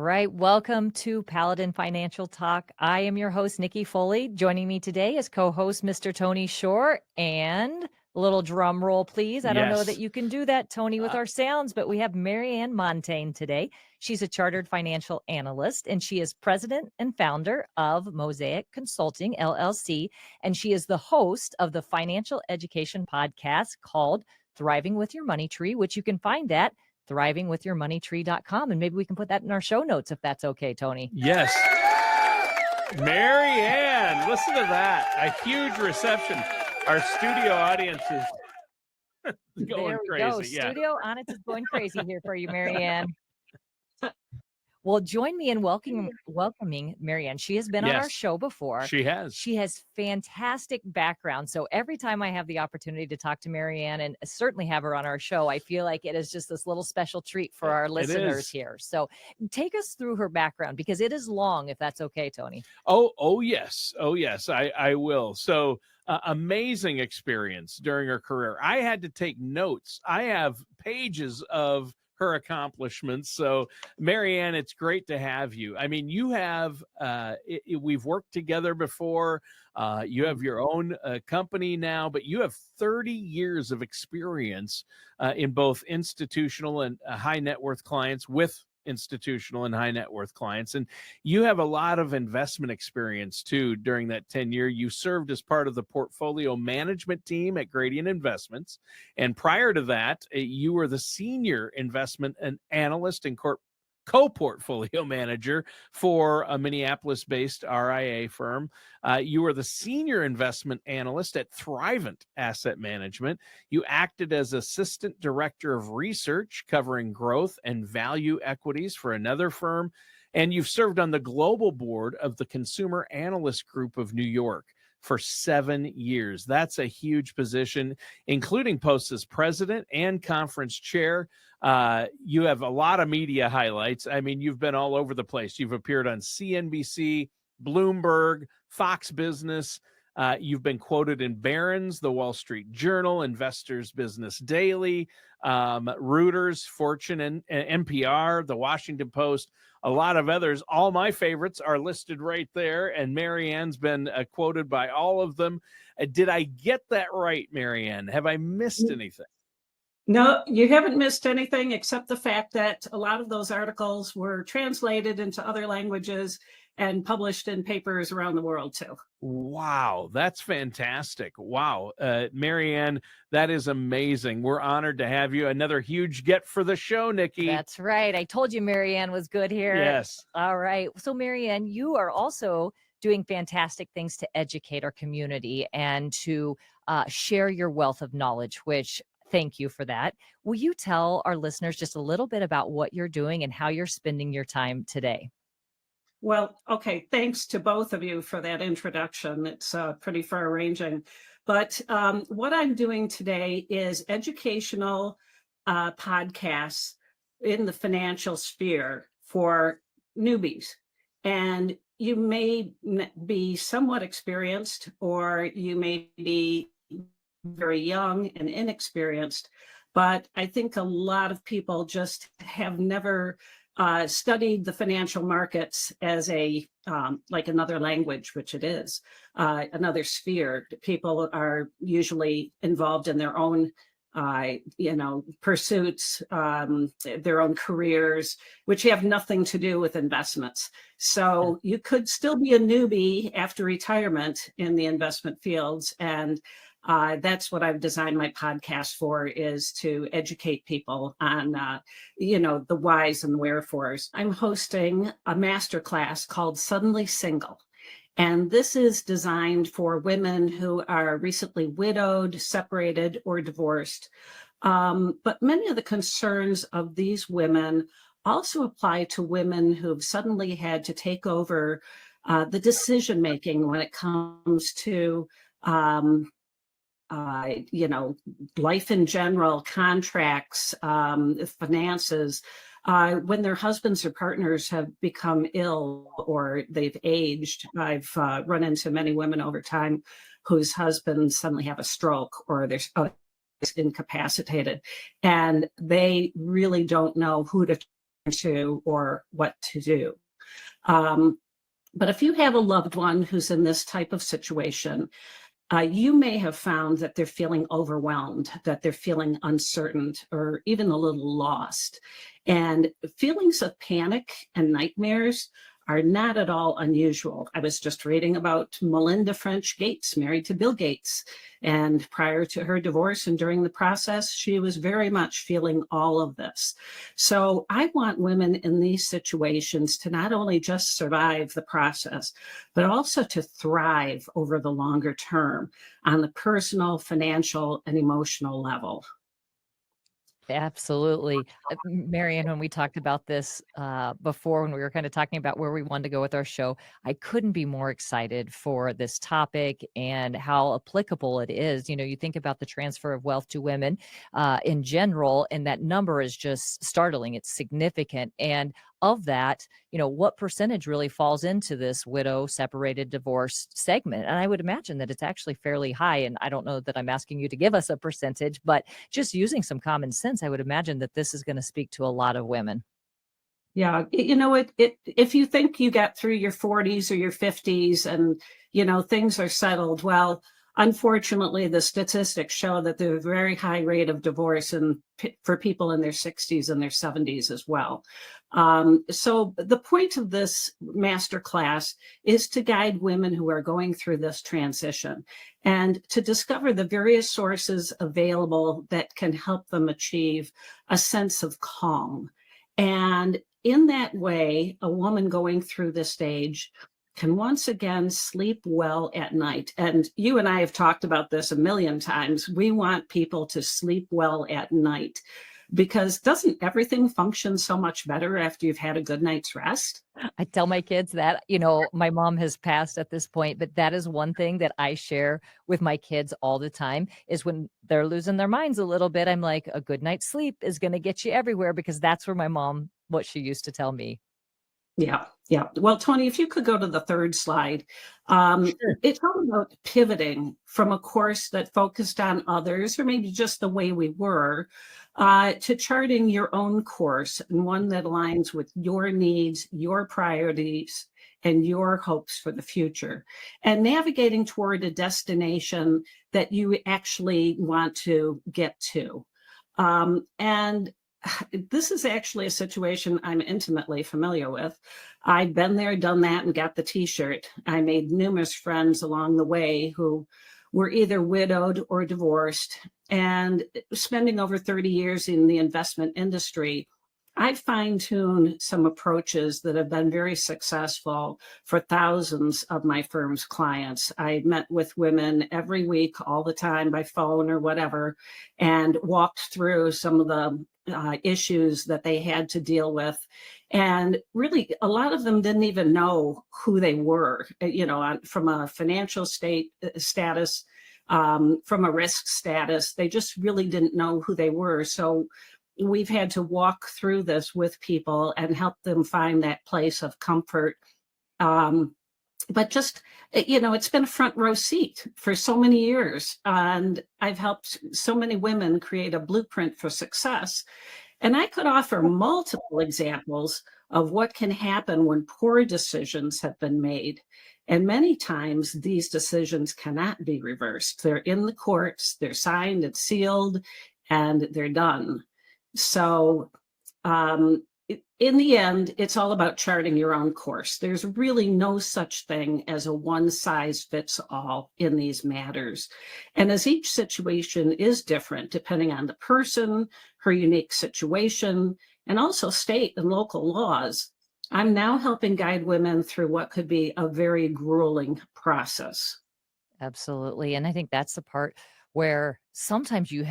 right. Welcome to Paladin Financial Talk. I am your host, Nikki Foley. Joining me today is co-host Mr. Tony Shore. And a little drum roll, please. I don't know that Yes. you can do that, Tony, with our sounds, but we have Marianne Montaigne today. She's a chartered financial analyst, and she is president and founder of Mosaic Consulting, LLC. And she is the host of the financial education podcast called Thriving with Your Money Tree, which you can find at thrivingwithyourmoneytree.com. And maybe we can put that in our show notes if that's okay, Tony. Yes. Marianne, listen to that. A huge reception. Our studio audience is going crazy. Yeah. Studio Onyx is going crazy here for you, Marianne. Well, join me in welcoming Marianne. She has been on our show before. She has. She has fantastic background. So every time I have the opportunity to talk to Marianne and certainly have her on our show, I feel like it is just this little special treat for our listeners here. So take us through her background because it is long, if that's okay, Tony. Oh yes. Oh yes, I will. So amazing experience during her career. I had to take notes. I have pages of her accomplishments. So Marianne, it's great to have you. I mean, you have, we've worked together before. You have your own company now, but you have 30 years of experience in both institutional and high net worth clients with institutional and high net worth clients. And you have a lot of investment experience too. During that tenure, you served as part of the portfolio management team at Gradient Investments. And prior to that, you were the senior investment and analyst and co-portfolio manager for a Minneapolis-based RIA firm. You were the senior investment analyst at Thrivent Asset Management. You acted as assistant director of research covering growth and value equities for another firm. And you've served on the global board of the Consumer Analyst Group of New York for 7 years. That's a huge position, including posts as president and conference chair. You have a lot of media highlights. I mean, you've been all over the place. You've appeared on CNBC, Bloomberg, Fox Business. You've been quoted in Barron's, The Wall Street Journal, Investors Business Daily, Reuters, Fortune, and NPR, The Washington Post, a lot of others. All my favorites are listed right there, and Marianne's been quoted by all of them. Did I get that right, Marianne? Have I missed anything? No, you haven't missed anything except the fact that a lot of those articles were translated into other languages and published in papers around the world too. Wow, that's fantastic. Wow. Marianne, that is amazing. We're honored to have you. Another huge get for the show, Nikki. That's right. I told you Marianne was good here. Yes. All right. So Marianne, you are also doing fantastic things to educate our community and to share your wealth of knowledge, which thank you for that. Will you tell our listeners just a little bit about what you're doing and how you're spending your time today? Well, okay. Thanks to both of you for that introduction. It's pretty far-ranging. But what I'm doing today is educational podcasts in the financial sphere for newbies. And you may be somewhat experienced, or you may be very young and inexperienced. But I think a lot of people just have never studied the financial markets as a like another language, which it is, another sphere. People are usually involved in their own pursuits, their own careers, which have nothing to do with investments. So you could still be a newbie after retirement in the investment fields. And that's what I've designed my podcast for, is to educate people on, the whys and wherefores. I'm hosting a masterclass called Suddenly Single. And this is designed for women who are recently widowed, separated, or divorced. But many of the concerns of these women also apply to women who've suddenly had to take over the decision-making when it comes to life in general, contracts, finances, when their husbands or partners have become ill or they've aged. I've run into many women over time whose husbands suddenly have a stroke or they're incapacitated, and they really don't know who to to or what to do. Um, but if you have a loved one who's in this type of situation, you may have found that they're feeling overwhelmed, that they're feeling uncertain, or even a little lost. And feelings of panic and nightmares are not at all unusual. I was just reading about Melinda French Gates, married to Bill Gates. And prior to her divorce and during the process, she was very much feeling all of this. So I want women in these situations to not only just survive the process, but also to thrive over the longer term on the personal, financial, and emotional level. Absolutely. Marianne, when we talked about this before, when we were kind of talking about where we wanted to go with our show, I couldn't be more excited for this topic and how applicable it is. You know, you think about the transfer of wealth to women in general, and that number is just startling. It's significant. And of that, you know, what percentage really falls into this widow, separated, divorced segment? And I would imagine that it's actually fairly high. And I don't know that I'm asking you to give us a percentage, but just using some common sense, I would imagine that this is going to speak to a lot of women. Yeah, you know, if you think you get through your 40s or your 50s and, you know, things are settled, well, unfortunately, the statistics show that there's a very high rate of divorce for people in their 60s and their 70s as well. So the point of this master class is to guide women who are going through this transition and to discover the various sources available that can help them achieve a sense of calm. And in that way, a woman going through this stage can once again sleep well at night. And you and I have talked about this a million times. We want people to sleep well at night because doesn't everything function so much better after you've had a good night's rest? I tell my kids that, you know, my mom has passed at this point, but that is one thing that I share with my kids all the time is when they're losing their minds a little bit, I'm like, a good night's sleep is going to get you everywhere because that's where my mom, what she used to tell me. Yeah, yeah. Well, Tony, if you could go to the third slide, Sure. it's all about pivoting from a course that focused on others or maybe just the way we were to charting your own course and one that aligns with your needs, your priorities, and your hopes for the future, and navigating toward a destination that you actually want to get to. And this is actually a situation I'm intimately familiar with. I've been there, done that, and got the t-shirt. I made numerous friends along the way who were either widowed or divorced. And spending over 30 years in the investment industry, I fine-tuned some approaches that have been very successful for thousands of my firm's clients. I met with women every week, all the time by phone or whatever, and walked through some of the issues that they had to deal with. And really, a lot of them didn't even know who they were, you know, from a financial status, from a risk status. They just really didn't know who they were. So we've had to walk through this with people and help them find that place of comfort. Um, but just, you know, it's been a front row seat for so many years. And I've helped so many women create a blueprint for success. And I could offer multiple examples of what can happen when poor decisions have been made. And many times these decisions cannot be reversed. They're in the courts, they're signed and sealed, and they're done. So, in the end, it's all about charting your own course. There's really no such thing as a one size fits all in these matters. And as each situation is different, depending on the person, her unique situation, and also state and local laws, I'm now helping guide women through what could be a very grueling process. Absolutely. And I think that's the part where sometimes you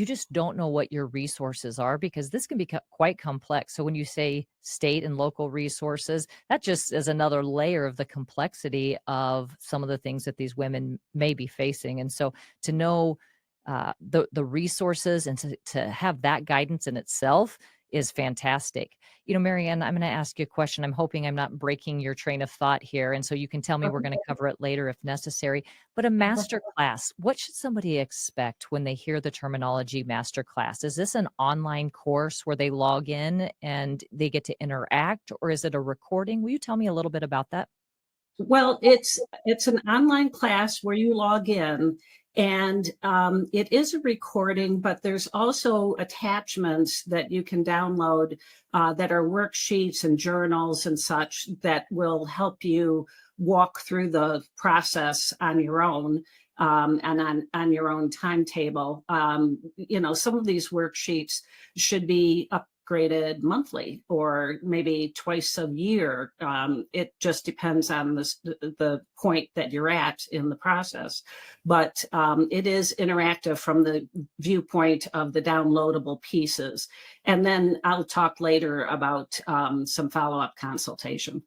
just don't know what your resources are because this can be quite complex. So when you say state and local resources, that just is another layer of the complexity of some of the things that these women may be facing. And so to know the resources and to have that guidance in itself is fantastic. Marianne, I'm going to ask you a question. I'm hoping I'm not breaking your train of thought here. And so you can tell me, we're going to cover it later if necessary. But a master class, what should somebody expect when they hear the terminology master class? Is this an online course where they log in and they get to interact, or is it a recording? Will you tell me a little bit about that? Well, it's an online class where you log in, and it is a recording, but there's also attachments that you can download that are worksheets and journals and such that will help you walk through the process on your own, and on your own timetable. Some of these worksheets should be upgraded monthly or maybe twice a year. It just depends on the point that you're at in the process. But it is interactive from the viewpoint of the downloadable pieces. And then I'll talk later about some follow-up consultation.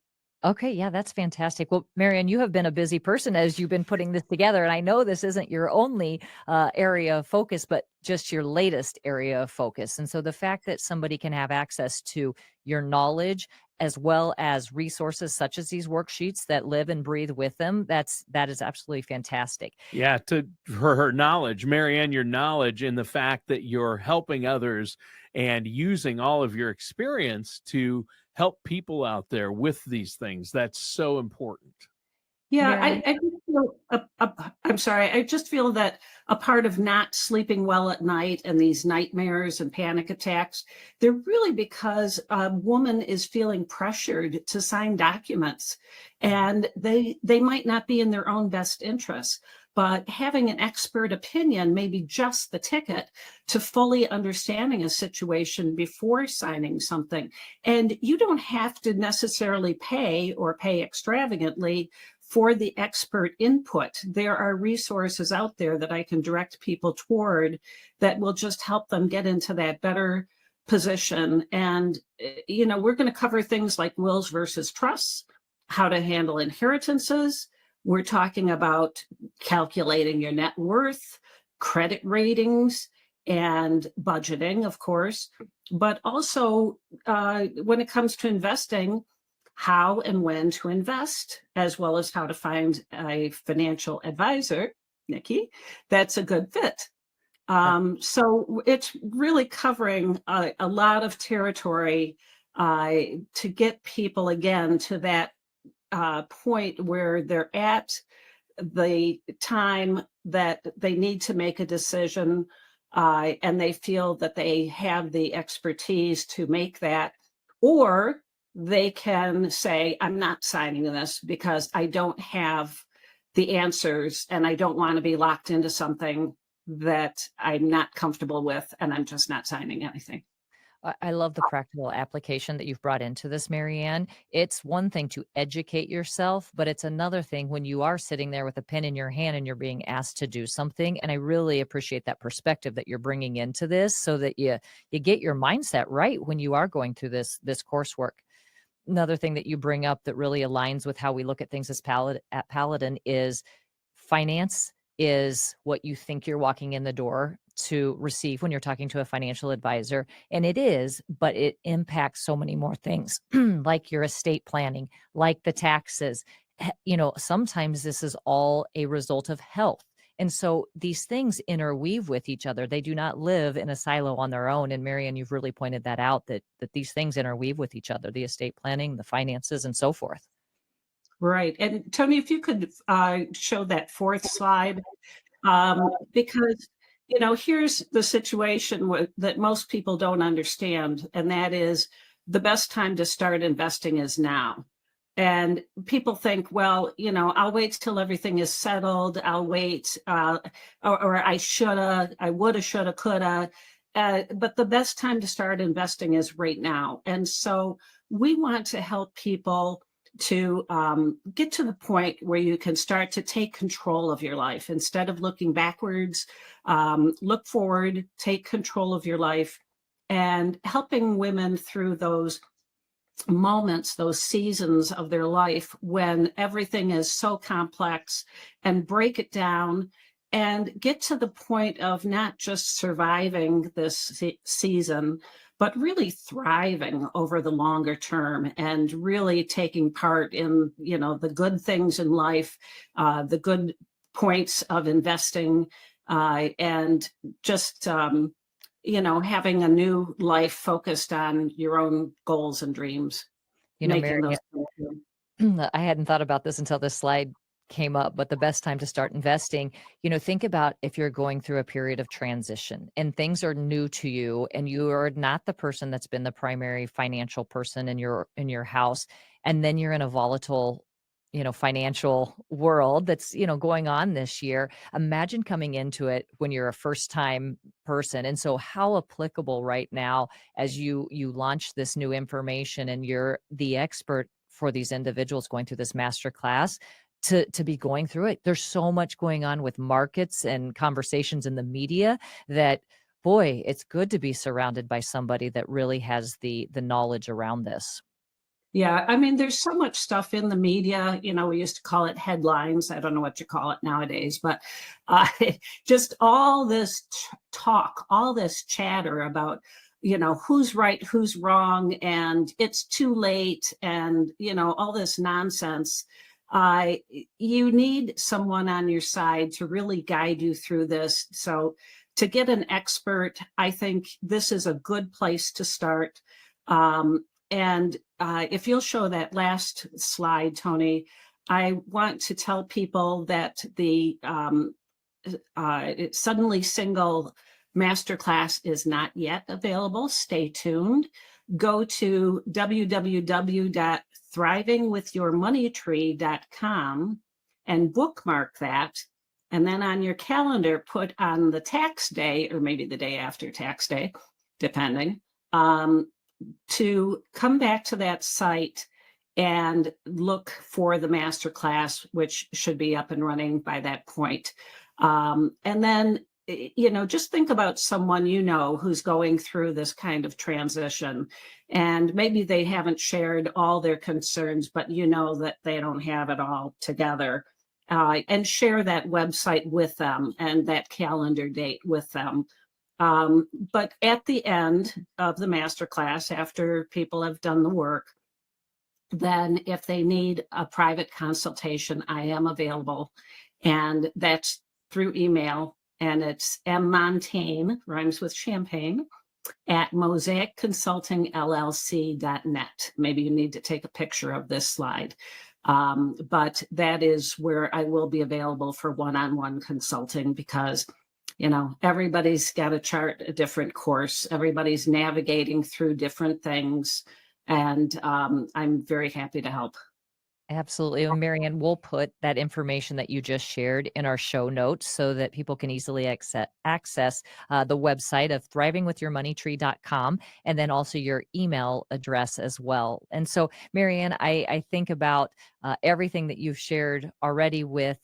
Okay, yeah, that's fantastic. Well, Marianne, you have been a busy person as you've been putting this together, and I know this isn't your only area of focus, but just your latest area of focus. And so the fact that somebody can have access to your knowledge as well as resources such as these worksheets that live and breathe with them, that is absolutely fantastic. Yeah, for her knowledge, Marianne, your knowledge in the fact that you're helping others and using all of your experience to help people out there with these things. That's so important. Yeah, Marianne, I just feel, I'm sorry, I just feel that a part of not sleeping well at night and these nightmares and panic attacks, they're really because a woman is feeling pressured to sign documents, and they might not be in their own best interest. But having an expert opinion may be just the ticket to fully understanding a situation before signing something. And you don't have to necessarily pay or pay extravagantly for the expert input. There are resources out there that I can direct people toward that will just help them get into that better position. And, we're going to cover things like wills versus trusts, how to handle inheritances. We're talking about calculating your net worth, credit ratings, and budgeting, of course. But also, when it comes to investing, how and when to invest, as well as how to find a financial advisor, Nikki, that's a good fit. So it's really covering a lot of territory to get people again to that point where they're at the time that they need to make a decision, and they feel that they have the expertise to make that, or they can say, I'm not signing this because I don't have the answers and I don't want to be locked into something that I'm not comfortable with, and I'm just not signing anything. I love the practical application that you've brought into this, Marianne. It's one thing to educate yourself, but it's another thing when you are sitting there with a pen in your hand and you're being asked to do something. And I really appreciate that perspective that you're bringing into this, so that you get your mindset right when you are going through this coursework. Another thing that you bring up that really aligns with how we look at things at Paladin is finance is what you think you're walking in the door to receive when you're talking to a financial advisor. And it is, but it impacts so many more things, like your estate planning, like the taxes. Sometimes this is all a result of health. And so these things interweave with each other. They do not live in a silo on their own. And Marianne, you've really pointed that out, that these things interweave with each other, the estate planning, the finances, and so forth. Right. And Tony, if you could show that fourth slide, because, here's the situation that most people don't understand, and that is the best time to start investing is now. And people think, well, I'll wait till everything is settled. I'll wait, or I woulda, shoulda, coulda. But the best time to start investing is right now. And so we want to help people to get to the point where you can start to take control of your life. Instead of looking backwards, look forward, take control of your life, and helping women through those moments, those seasons of their life when everything is so complex, and break it down and get to the point of not just surviving this season, but really thriving over the longer term and really taking part in, the good things in life, the good points of investing, and just, having a new life focused on your own goals and dreams, making Mary, those come true. I hadn't thought about this until this slide came up, but the best time to start investing, think about if you're going through a period of transition and things are new to you and you are not the person that's been the primary financial person in your house, and then you're in a volatile financial world that's going on this year. Imagine coming into it when you're a first time person. And so how applicable right now as you launch this new information and you're the expert for these individuals going through this master class to be going through it. There's so much going on with markets and conversations in the media that, boy, it's good to be surrounded by somebody that really has the knowledge around this. Yeah, I mean, there's so much stuff in the media. We used to call it headlines. I don't know what you call it nowadays, but uh, just all this talk, all this chatter about, who's right, who's wrong, and it's too late, and, all this nonsense. Uh, you need someone on your side to really guide you through this. So to get an expert, I think this is a good place to start. And if you'll show that last slide, Tony, I want to tell people that the Suddenly Single Masterclass is not yet available. Stay tuned. Go to www.thrivingwithyourmoneytree.com and bookmark that. And then on your calendar, put on the tax day, or maybe the day after tax day, depending, to come back to that site and look for the masterclass, which should be up and running by that point. And then, just think about someone who's going through this kind of transition, and maybe they haven't shared all their concerns, but that they don't have it all together. And share that website with them and that calendar date with them. But at the end of the masterclass, after people have done the work, then if they need a private consultation, I am available. And that's through email. And it's mmontaigne, rhymes with champagne, at mosaicconsultingllc.net. Maybe you need to take a picture of this slide. But that is where I will be available for one-on-one consulting, because everybody's got to chart a different course. Everybody's navigating through different things. And I'm very happy to help. Absolutely. And Marianne, we'll put that information that you just shared in our show notes so that people can easily access the website of thrivingwithyourmoneytree.com, and then also your email address as well. And so, Marianne, I think about everything that you've shared already with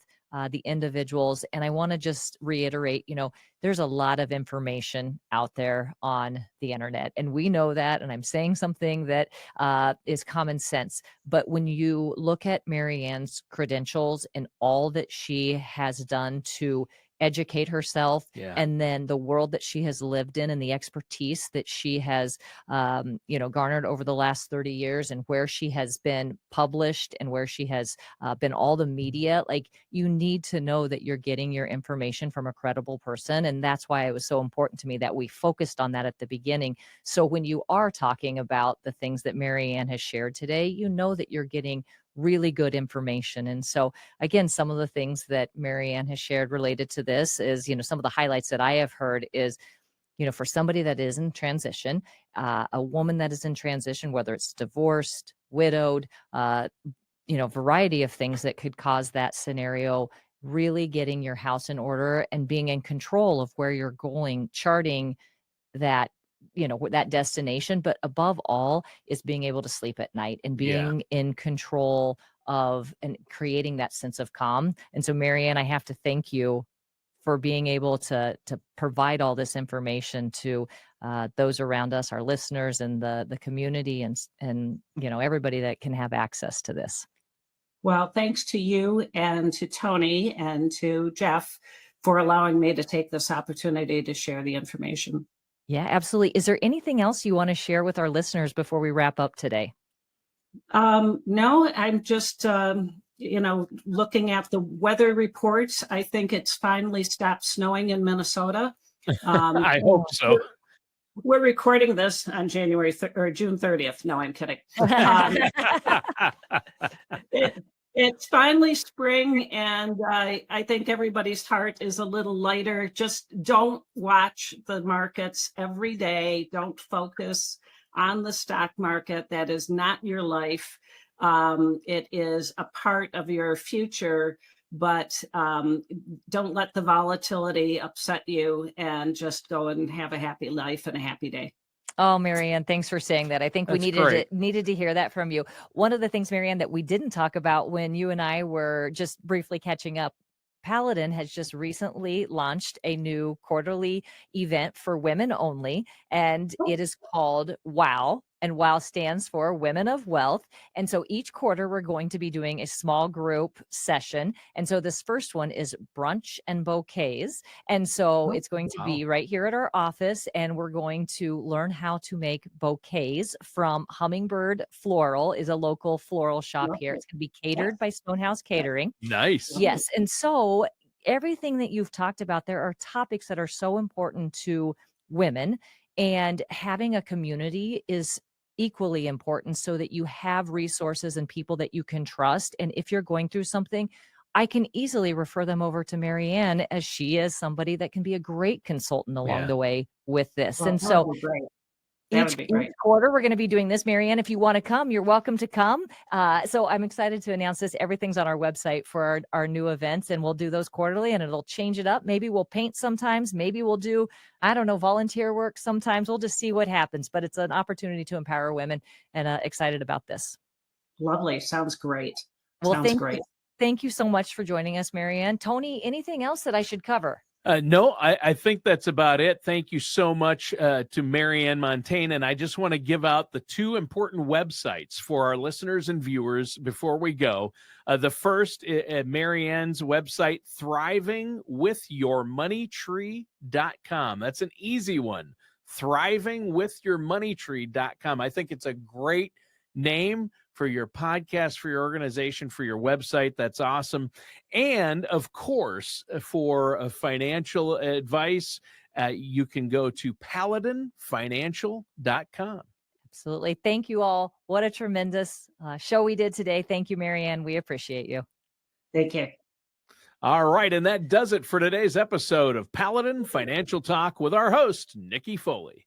the individuals. And I want to just reiterate, there's a lot of information out there on the internet. And we know that. And I'm saying something that is common sense. But when you look at Marianne's credentials and all that she has done to educate herself, Yeah. and then the world that she has lived in and the expertise that she has garnered over the last 30 years, and where she has been published and where she has been all the media, like, you need to know that you're getting your information from a credible person. And that's why it was so important to me that we focused on that at the beginning. So when you are talking about the things that Marianne has shared today, you know that you're getting really good information. And so, again, some of the things that Marianne has shared related to this is, some of the highlights that I have heard is, for somebody that is in transition, a woman that is in transition, whether it's divorced, widowed, variety of things that could cause that scenario, really getting your house in order and being in control of where you're going, charting that that destination, but above all is being able to sleep at night and Yeah. being in control of and creating that sense of calm. And so, Marianne, I have to thank you for being able to provide all this information to those around us, our listeners, and the community, and everybody that can have access to this. Well, thanks to you and to Tony and to Jeff for allowing me to take this opportunity to share the information. Yeah, absolutely. Is there anything else you want to share with our listeners before we wrap up today? No, I'm just, looking at the weather reports. I think it's finally stopped snowing in Minnesota. Um, I hope Oh. so. we're recording this on or June 30th. No, I'm kidding. Um, it, it's finally spring, and I think everybody's heart is a little lighter. Just don't watch the markets every day. Don't focus on the stock market. That is not your life. It is a part of your future, but don't let the volatility upset you, and just go and have a happy life and a happy day. Oh, Marianne, thanks for saying that. I think we That's great. needed to hear that from you. One of the things, Marianne, that we didn't talk about when you and I were just briefly catching up, Paladin has just recently launched a new quarterly event for women only, and it is called WOW. And WOW stands for Women of Wealth. And so each quarter, we're going to be doing a small group session. And so this first one is brunch and bouquets. And so Oh, it's going to Wow. be right here at our office, and we're going to learn how to make bouquets from Hummingbird Floral, is a local floral shop here. lovely. It's going to be Yeah, catered by Stonehouse Catering. Nice. lovely. Yes. And so everything that you've talked about, there are topics that are so important to women, and having a community is equally important so that you have resources and people that you can trust. And if you're going through something, I can easily refer them over to Marianne, as she is somebody that can be a great consultant along Yeah. the way with this. Well, And that so would be great. That each would be each great. quarter, we're gonna be doing this. Marianne, if you wanna come, you're welcome to come. So I'm excited to announce this. Everything's on our website for our new events, and we'll do those quarterly, and it'll change it up. Maybe we'll paint sometimes, maybe we'll do, I don't know, volunteer work sometimes. We'll just see what happens, but it's an opportunity to empower women, and, excited about this. Lovely. Sounds great. Well, Sounds great. thank you so much for joining us, Marianne. Tony, anything else that I should cover? No, I think that's about it. Thank you so much to Marianne Montaigne. And I just want to give out the two important websites for our listeners and viewers before we go. The first, Marianne's website, thrivingwithyourmoneytree.com. That's an easy one, thrivingwithyourmoneytree.com. I think it's a great name for your podcast, for your organization, for your website. That's awesome. And of course, for financial advice, you can go to paladinfinancial.com. Absolutely. Thank you all. What a tremendous show we did today. Thank you, Marianne. We appreciate you. Thank you. All right. And that does it for today's episode of Paladin Financial Talk with our host, Nikki Foley.